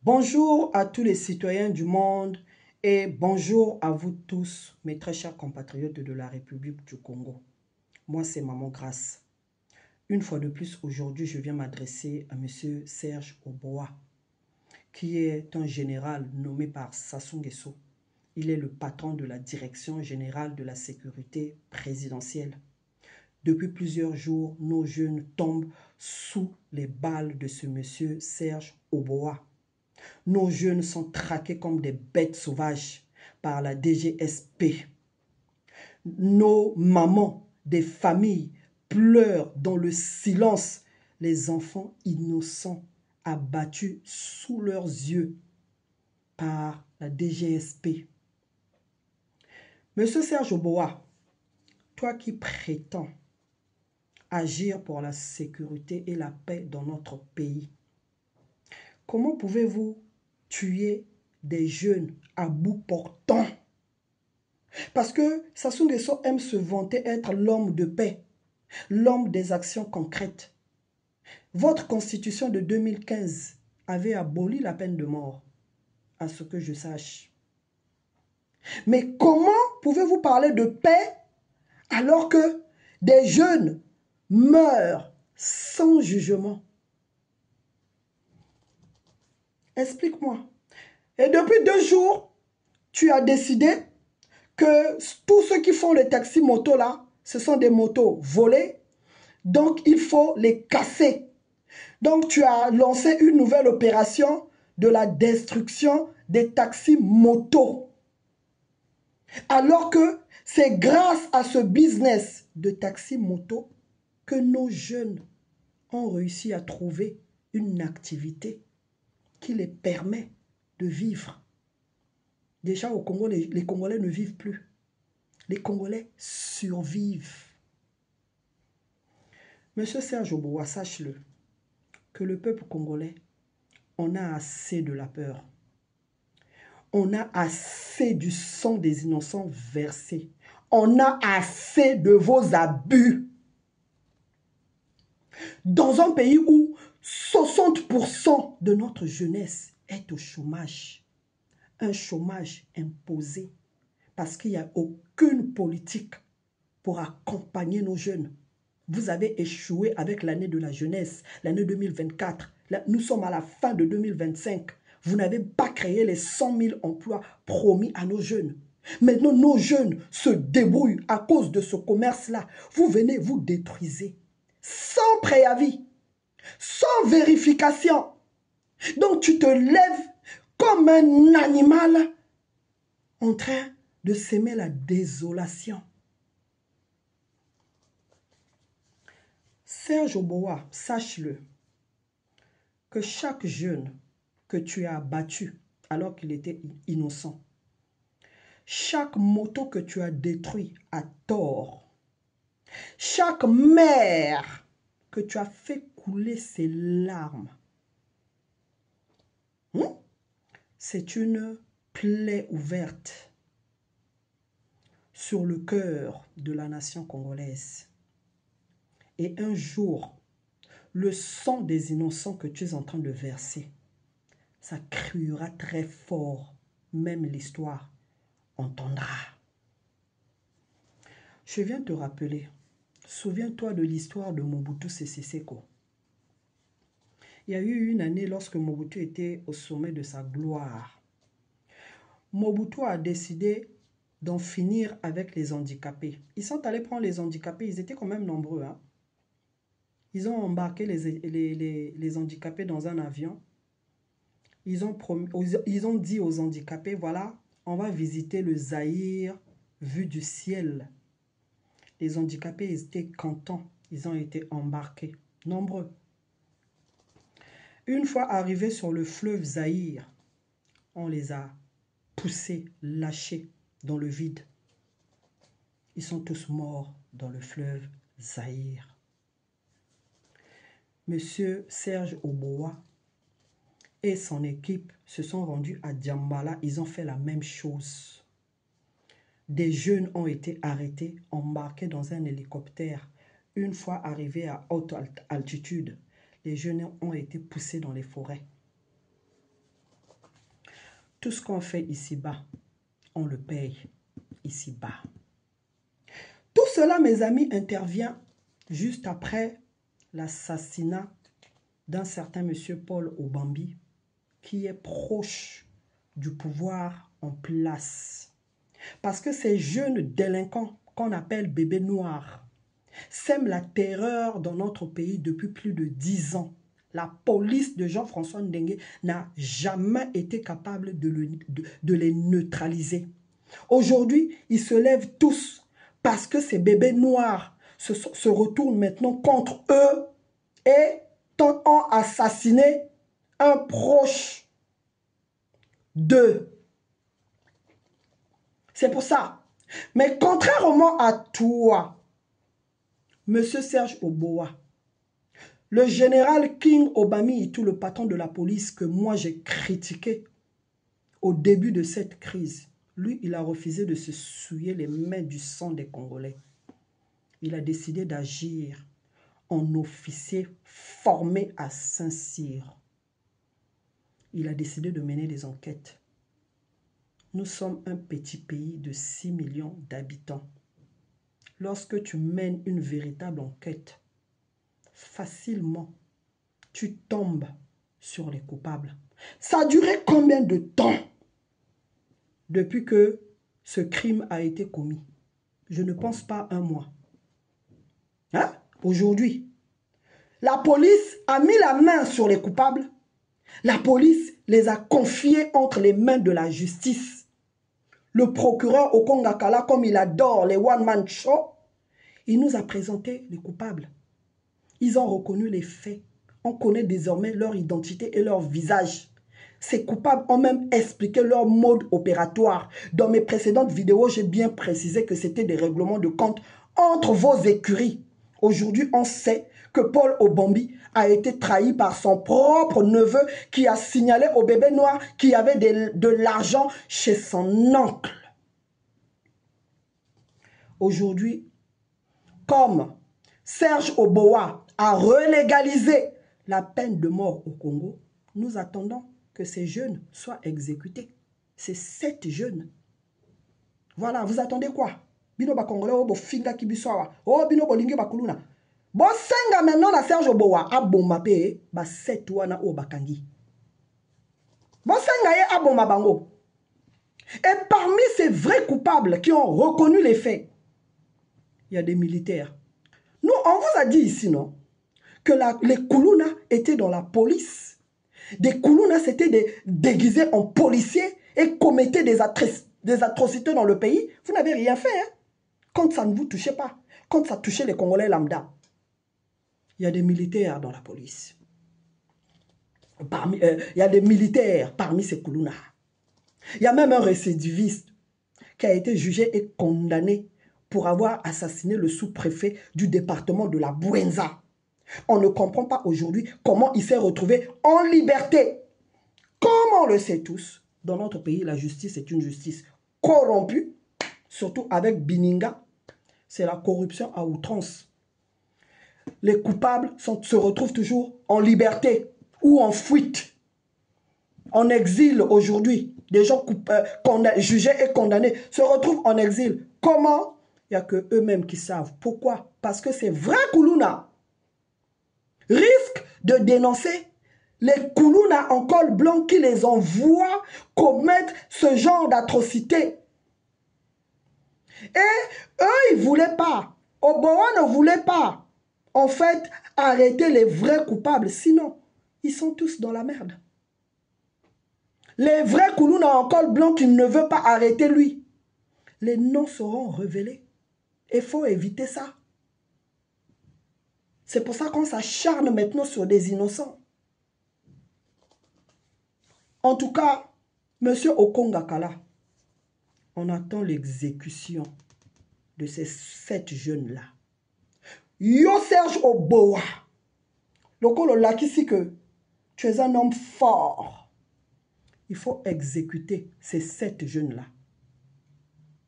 Bonjour à tous les citoyens du monde et bonjour à vous tous, mes très chers compatriotes de la République du Congo. Moi, c'est Maman Grace. Une fois de plus, aujourd'hui, je viens m'adresser à M. Serge Oboa, qui est un général nommé par Sassou Nguesso. Il est le patron de la Direction générale de la sécurité présidentielle. Depuis plusieurs jours, nos jeunes tombent sous les balles de ce monsieur Serge Oboa. Nos jeunes sont traqués comme des bêtes sauvages par la DGSP. Nos mamans des familles pleurent dans le silence les enfants innocents abattus sous leurs yeux par la DGSP. Monsieur Serge Oboa, toi qui prétends agir pour la sécurité et la paix dans notre pays, comment pouvez-vous tuer des jeunes à bout portant? Parce que Sassou Nguesso aime se vanter être l'homme de paix, l'homme des actions concrètes. Votre constitution de 2015 avait aboli la peine de mort, à ce que je sache. Mais comment pouvez-vous parler de paix alors que des jeunes meurent sans jugement? Explique-moi. Et depuis 2 jours, tu as décidé que tous ceux qui font les taxis motos là, ce sont des motos volées. Donc, il faut les casser. Donc, tu as lancé une nouvelle opération de la destruction des taxis motos. Alors que c'est grâce à ce business de taxis motos que nos jeunes ont réussi à trouver une activité qui les permet de vivre. Déjà au Congo, les Congolais ne vivent plus. Les Congolais survivent. Monsieur Serge Oboa, sache-le, que le peuple congolais, on a assez de la peur. On a assez du sang des innocents versé. On a assez de vos abus. Dans un pays où 60% de notre jeunesse est au chômage, un chômage imposé, parce qu'il n'y a aucune politique pour accompagner nos jeunes. Vous avez échoué avec l'année de la jeunesse, l'année 2024. Nous sommes à la fin de 2025. Vous n'avez pas créé les 100 000 emplois promis à nos jeunes. Maintenant, nos jeunes se débrouillent à cause de ce commerce-là. Vous venez, vous détruisez. Sans préavis, sans vérification. Donc, tu te lèves comme un animal en train de s'aimer la désolation. Serge Oboa, sache-le, que chaque jeune que tu as battu alors qu'il était innocent, chaque moto que tu as détruit à tort, chaque mère que tu as fait couler ses larmes, c'est une plaie ouverte sur le cœur de la nation congolaise. Et un jour, le sang des innocents que tu es en train de verser, ça criera très fort, même l'histoire entendra. Je viens te rappeler, souviens-toi de l'histoire de Mobutu Sese Seko. Il y a eu une année lorsque Mobutu était au sommet de sa gloire. Mobutu a décidé d'en finir avec les handicapés. Ils sont allés prendre les handicapés, ils étaient quand même nombreux. Hein? Ils ont embarqué les handicapés dans un avion. Ils ont dit aux handicapés, voilà, on va visiter le Zaïre vu du ciel. Les handicapés étaient contents, ils ont été embarqués, nombreux. Une fois arrivés sur le fleuve Zaïre, on les a poussés, lâchés dans le vide. Ils sont tous morts dans le fleuve Zaïre. Monsieur Serge Oboa et son équipe se sont rendus à Djambala, ils ont fait la même chose. Des jeunes ont été arrêtés, embarqués dans un hélicoptère. Une fois arrivés à haute altitude, les jeunes ont été poussés dans les forêts. Tout ce qu'on fait ici-bas, on le paye ici-bas. Tout cela, mes amis, intervient juste après l'assassinat d'un certain monsieur Paul Obambi, qui est proche du pouvoir en place. Parce que ces jeunes délinquants qu'on appelle bébés noirs sèment la terreur dans notre pays depuis plus de 10 ans. La police de Jean-François Ndenge n'a jamais été capable de les neutraliser. Aujourd'hui, ils se lèvent tous parce que ces bébés noirs se retournent maintenant contre eux et ont assassiné un proche d'eux. C'est pour ça. Mais contrairement à toi, Monsieur Serge Oboa, le général King Obami et tout le patron de la police que moi j'ai critiqué au début de cette crise, lui, il a refusé de se souiller les mains du sang des Congolais. Il a décidé d'agir en officier formé à Saint-Cyr. Il a décidé de mener des enquêtes. Nous sommes un petit pays de 6 millions d'habitants. Lorsque tu mènes une véritable enquête, facilement, tu tombes sur les coupables. Ça a duré combien de temps depuis que ce crime a été commis? Je ne pense pas 1 mois. Hein? Aujourd'hui, la police a mis la main sur les coupables. La police les a confiés entre les mains de la justice. Le procureur Okonga Kala, comme il adore les one-man show, il nous a présenté les coupables. Ils ont reconnu les faits. On connaît désormais leur identité et leur visage. Ces coupables ont même expliqué leur mode opératoire. Dans mes précédentes vidéos, j'ai bien précisé que c'était des règlements de compte entre vos écuries. Aujourd'hui, on sait que Paul Obambi a été trahi par son propre neveu qui a signalé au bébé noir qu'il y avait de l'argent chez son oncle. Aujourd'hui, comme Serge Oboa a relégalisé la peine de mort au Congo, nous attendons que ces jeunes soient exécutés. C'est 7 jeunes. Voilà, vous attendez quoi? Bino ba Congolais obo finga kibisoa. Oh bino bolingi bakuluna. Bon senga maintenant na Serge Oboa aboma pe ba 7 wana o bakangi. Bon senga ye aboma bango. Et parmi ces vrais coupables qui ont reconnu les faits, il y a des militaires. Nous, on vous a dit ici, non, que les Koulouna étaient dans la police. Des Koulouna s'étaient déguisés en policiers et commettaient des atrocités dans le pays. Vous n'avez rien fait, hein, quand ça ne vous touchait pas, quand ça touchait les Congolais lambda. Il y a des militaires dans la police. Il y a des militaires parmi ces Koulouna. Il y a même un récidiviste qui a été jugé et condamné pour avoir assassiné le sous-préfet du département de la Bouenza. On ne comprend pas aujourd'hui comment il s'est retrouvé en liberté. Comme on le sait tous, dans notre pays, la justice est une justice corrompue, surtout avec Bininga. C'est la corruption à outrance. Les coupables se retrouvent toujours en liberté ou en fuite, en exil aujourd'hui. Des gens jugés et condamnés se retrouvent en exil. Comment? Il n'y a que eux-mêmes qui savent. Pourquoi? Parce que ces vrais Koulouna risquent de dénoncer les Koulouna en col blanc qui les envoient commettre ce genre d'atrocité. Et eux, ils ne voulaient pas. Oboa ne voulait pas, en fait, arrêter les vrais coupables. Sinon, ils sont tous dans la merde. Les vrais Koulouna en col blanc qui ne veut pas arrêter lui. Les noms seront révélés. Il faut éviter ça. C'est pour ça qu'on s'acharne maintenant sur des innocents. En tout cas, monsieur Okonga Kala, on attend l'exécution de ces 7 jeunes-là. Yo Serge Oboa, le lakisi que tu es un homme fort. Il faut exécuter ces 7 jeunes-là.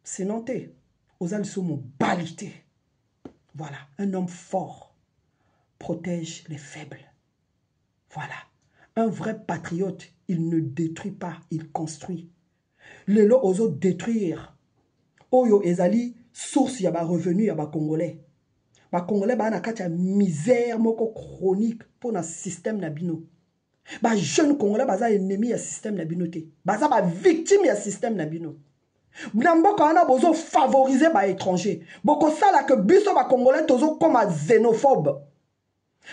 Sinon, t'es aux alsoumo balité. Voilà, un homme fort protège les faibles. Voilà, Un vrai patriote, il ne détruit pas, il construit. Lelo ozo détruire. Oyo ezali source ya ba revenu ya ba Congolais. Ba Congolais ba na kati ya misère moko chronique pour na système na bino. Ba jeune Congolais baza ennemi ya système na bino te. Baza ba victime ya système na bino. Mboka wana bozo favoriser ba étranger. Boko sala que biso ba Congolais tozo comme xénophobe.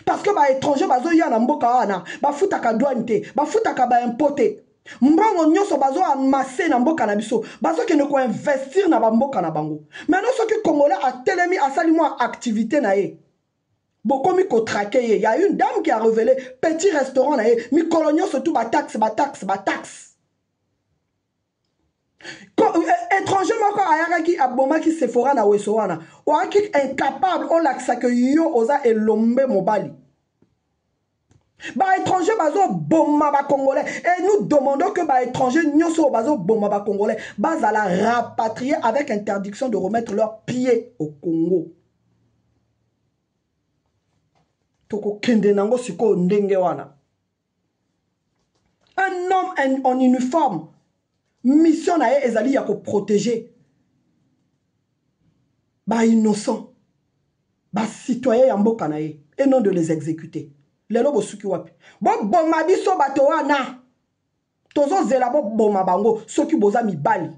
Parce que ba étranger bazo ya na mboka wana, ba futaka douane te, ba futaka ba importer. Mbongo nyonso bazo amasser na mboka na biso, bazo ke ne ko investir na ba mboka na bango. Maintenant ce que Congolais a telemi asali moi activité na ye. Bokomi ko traquer ye. Il y a une dame qui a révélé petit restaurant na ye, mi colonio surtout ba taxe. Étranger moko ayaki aboma ki Sephora na wesoana oaki incapable on laksa que yo oza elombe mobali ba étranger bazo boma ba Congolais et nous demandons que ba étranger nyonso bazo boma ba Congolais bazala rapatrier avec interdiction de remettre leurs pieds au Congo. Toko kende nango siko ndenge wana. Un homme en uniforme, mission na ye ezali ya ko protéger ba innocent, ba citoyen ya mboka na ye et non de les exécuter. Lelo bosuki wapi bo boma biso bato wana tozo zela bo boma bango soki boza mibali